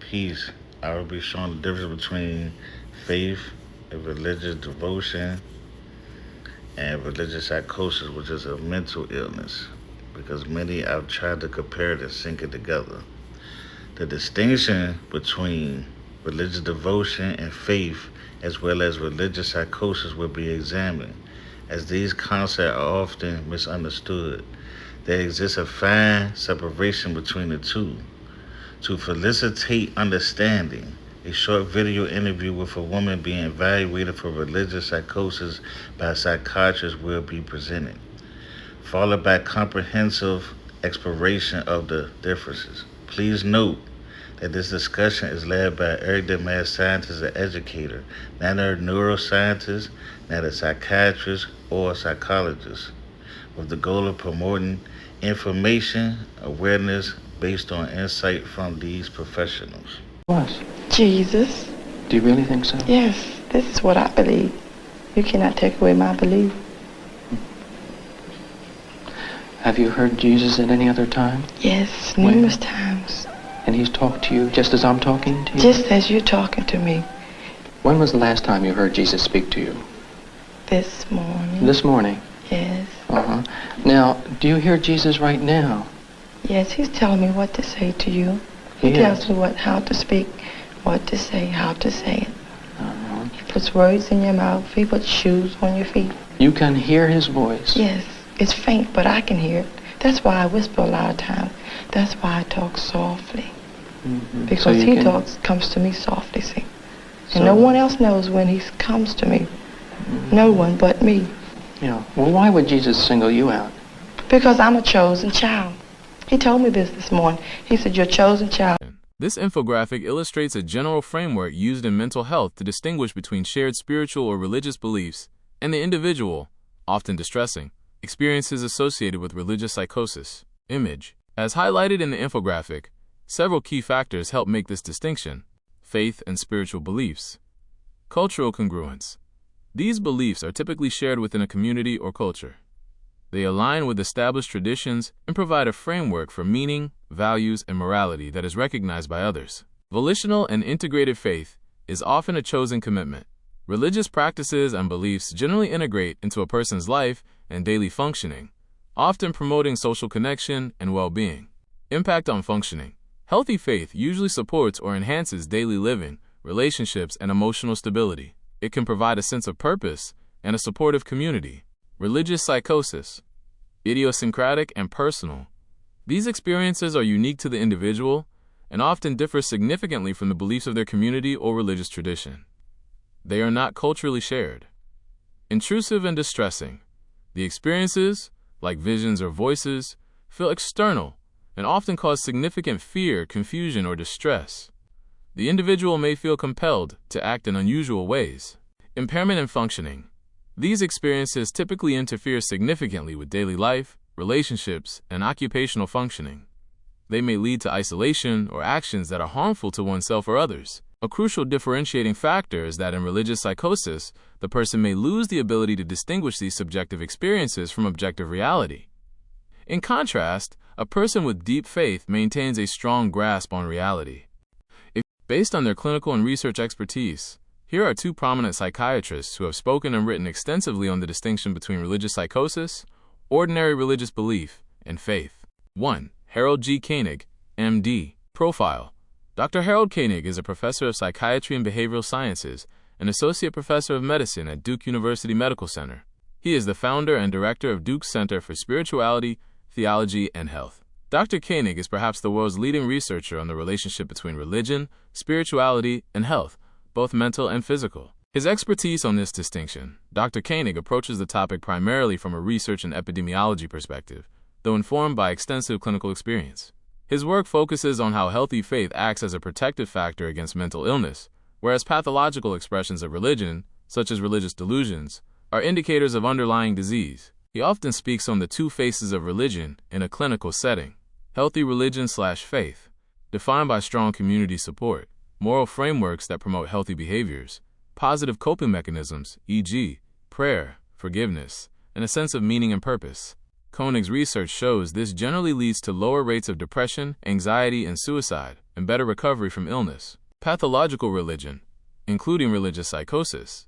peace, I will be showing the difference between faith and religious devotion and religious psychosis, which is a mental illness, because many have tried to compare it and sync it together. The distinction between religious devotion and faith, as well as religious psychosis, will be examined, as these concepts are often misunderstood. There exists a fine separation between the two. To facilitate understanding, a short video interview with a woman being evaluated for religious psychosis by a psychiatrist will be presented, followed by comprehensive exploration of the differences. Please note that this discussion is led by an erudite math scientist and educator, not a neuroscientist, not a psychiatrist, or a psychologist, with the goal of promoting information, awareness based on insight from these professionals. Was? Jesus. Do you really think so? Yes, this is what I believe. You cannot take away my belief. Have you heard Jesus at any other time? Yes, When? numerous times. And he's talked to you just as I'm talking to you? Just as you're talking to me When was the last time you heard Jesus speak to you? this morning. This morning. Yes. Uh-huh. Now, do you hear Jesus right now? Yes, he's telling me what to say to you. He He tells is. me how to speak, what to say, how to say it. Uh-huh. He puts words in your mouth. He puts shoes on your feet. You can hear his voice. Yes, it's faint, but I can hear it. That's why I whisper a lot of times. That's why I talk softly. Mhm. Because So you he can- comes to me softly, see. And So- no one else knows when he comes to me. No one but me. Yeah. Well, why would Jesus single you out? Because I'm a chosen child. He told me this morning. He said, you're a chosen child. This infographic illustrates a general framework used in mental health to distinguish between shared spiritual or religious beliefs and the individual, often distressing, experiences associated with religious psychosis. Image. As highlighted in the infographic, several key factors help make this distinction: faith and spiritual beliefs. Cultural congruence. These beliefs are typically shared within a community or culture. They align with established traditions and provide a framework for meaning, values, and morality that is recognized by others. Volitional and integrated faith is often a chosen commitment. Religious practices and beliefs generally integrate into a person's life and daily functioning, often promoting social connection and well-being. Impact on functioning. Healthy faith usually supports or enhances daily living, relationships, and emotional stability. It can provide a sense of purpose and a supportive community. Religious psychosis. Idiosyncratic and personal. These experiences are unique to the individual and often differ significantly from the beliefs of their community or religious tradition. They are not culturally shared. Intrusive and distressing. The experiences, like visions or voices, feel external and often cause significant fear, confusion, or distress. The individual may feel compelled to act in unusual ways. Impairment in functioning. These experiences typically interfere significantly with daily life, relationships, and occupational functioning. They may lead to isolation or actions that are harmful to oneself or others. A crucial differentiating factor is that in religious psychosis, the person may lose the ability to distinguish these subjective experiences from objective reality. In contrast, a person with deep faith maintains a strong grasp on reality. Based on their clinical and research expertise, here are two prominent psychiatrists who have spoken and written extensively on the distinction between religious psychosis, ordinary religious belief, and faith. 1. Harold G. Koenig, M.D. Profile. Dr. Harold Koenig is a professor of psychiatry and behavioral sciences and associate professor of medicine at Duke University Medical Center. He is the founder and director of Duke's Center for Spirituality, Theology, and Health. Dr. Koenig is perhaps the world's leading researcher on the relationship between religion, spirituality, and health, both mental and physical. His expertise on this distinction, Dr. Koenig approaches the topic primarily from a research and epidemiology perspective, though informed by extensive clinical experience. His work focuses on how healthy faith acts as a protective factor against mental illness, whereas pathological expressions of religion, such as religious delusions, are indicators of underlying disease. He often speaks on the two faces of religion in a clinical setting: healthy religion/faith, defined by strong community support, moral frameworks that promote healthy behaviors, positive coping mechanisms, e.g., prayer, forgiveness, and a sense of meaning and purpose. Koenig's research shows this generally leads to lower rates of depression, anxiety, and suicide, and better recovery from illness. Pathological religion, including religious psychosis.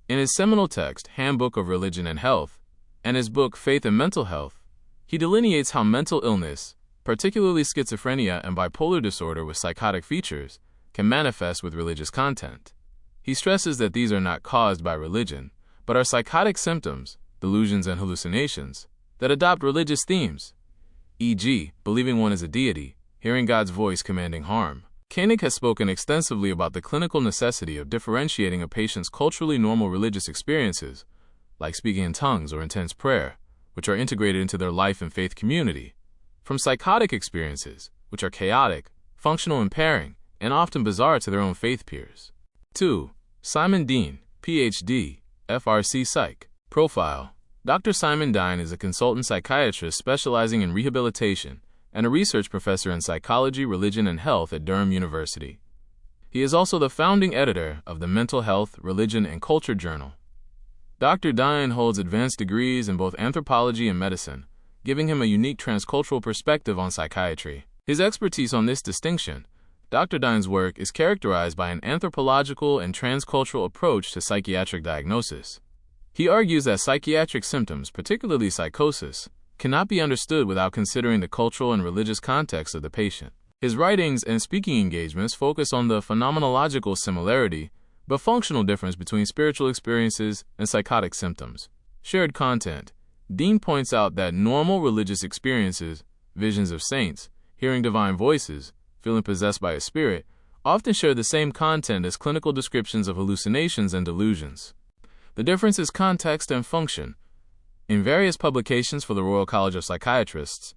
In his seminal text, Handbook of Religion and Health, and his book, Faith and Mental Health, he delineates how mental illness, particularly schizophrenia and bipolar disorder with psychotic features, can manifest with religious content. He stresses that these are not caused by religion, but are psychotic symptoms, delusions and hallucinations, that adopt religious themes, e.g., believing one is a deity, hearing God's voice commanding harm. Koenig has spoken extensively about the clinical necessity of differentiating a patient's culturally normal religious experiences, like speaking in tongues or intense prayer, which are integrated into their life and faith community, from psychotic experiences, which are chaotic, functional impairing, and often bizarre to their own faith peers. 2. Simon Dean, Ph.D., FRC Psych. Profile. Dr. Simon Dean is a consultant psychiatrist specializing in rehabilitation and a research professor in psychology, religion, and health at Durham University. He is also the founding editor of the Mental Health, Religion, and Culture Journal. Dr. Dean holds advanced degrees in both anthropology and medicine, giving him a unique transcultural perspective on psychiatry. His expertise on this distinction, Dr. Dean's work is characterized by an anthropological and transcultural approach to psychiatric diagnosis. He argues that psychiatric symptoms, particularly psychosis, cannot be understood without considering the cultural and religious context of the patient. His writings and speaking engagements focus on the phenomenological similarity but functional difference between spiritual experiences and psychotic symptoms. Shared content. Dean points out that normal religious experiences, visions of saints, hearing divine voices, feeling possessed by a spirit, often share the same content as clinical descriptions of hallucinations and delusions. The difference is context and function. In various publications for the Royal College of Psychiatrists,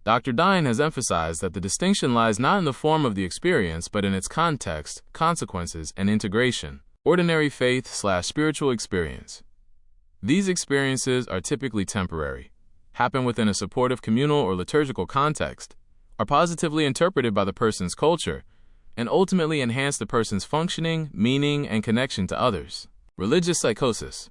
Dr. Dean has emphasized that the distinction lies not in the form of the experience, but in its context, consequences, and integration. Ordinary faith/spiritual experience. These experiences are typically temporary, happen within a supportive communal or liturgical context, are positively interpreted by the person's culture, and ultimately enhance the person's functioning, meaning, and connection to others. Religious psychosis.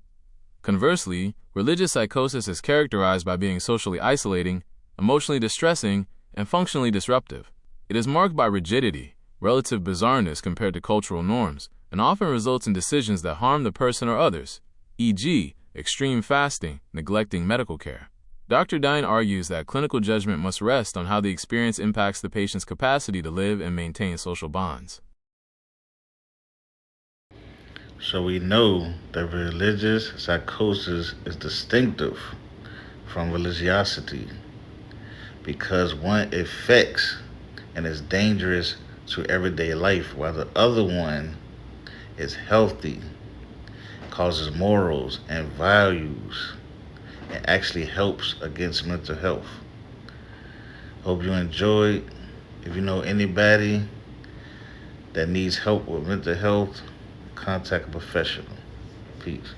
Conversely, religious psychosis is characterized by being socially isolating, emotionally distressing, and functionally disruptive. It is marked by rigidity, relative bizarreness compared to cultural norms, and often results in decisions that harm the person or others, e.g., extreme fasting, neglecting medical care. Dr. Dean argues that clinical judgment must rest on how the experience impacts the patient's capacity to live and maintain social bonds. So we know that religious psychosis is distinctive from religiosity because one affects and is dangerous to everyday life, while the other one is healthy, causes morals and values, and actually helps against mental health. Hope you enjoyed. If you know anybody that needs help with mental health, contact a professional. Peace.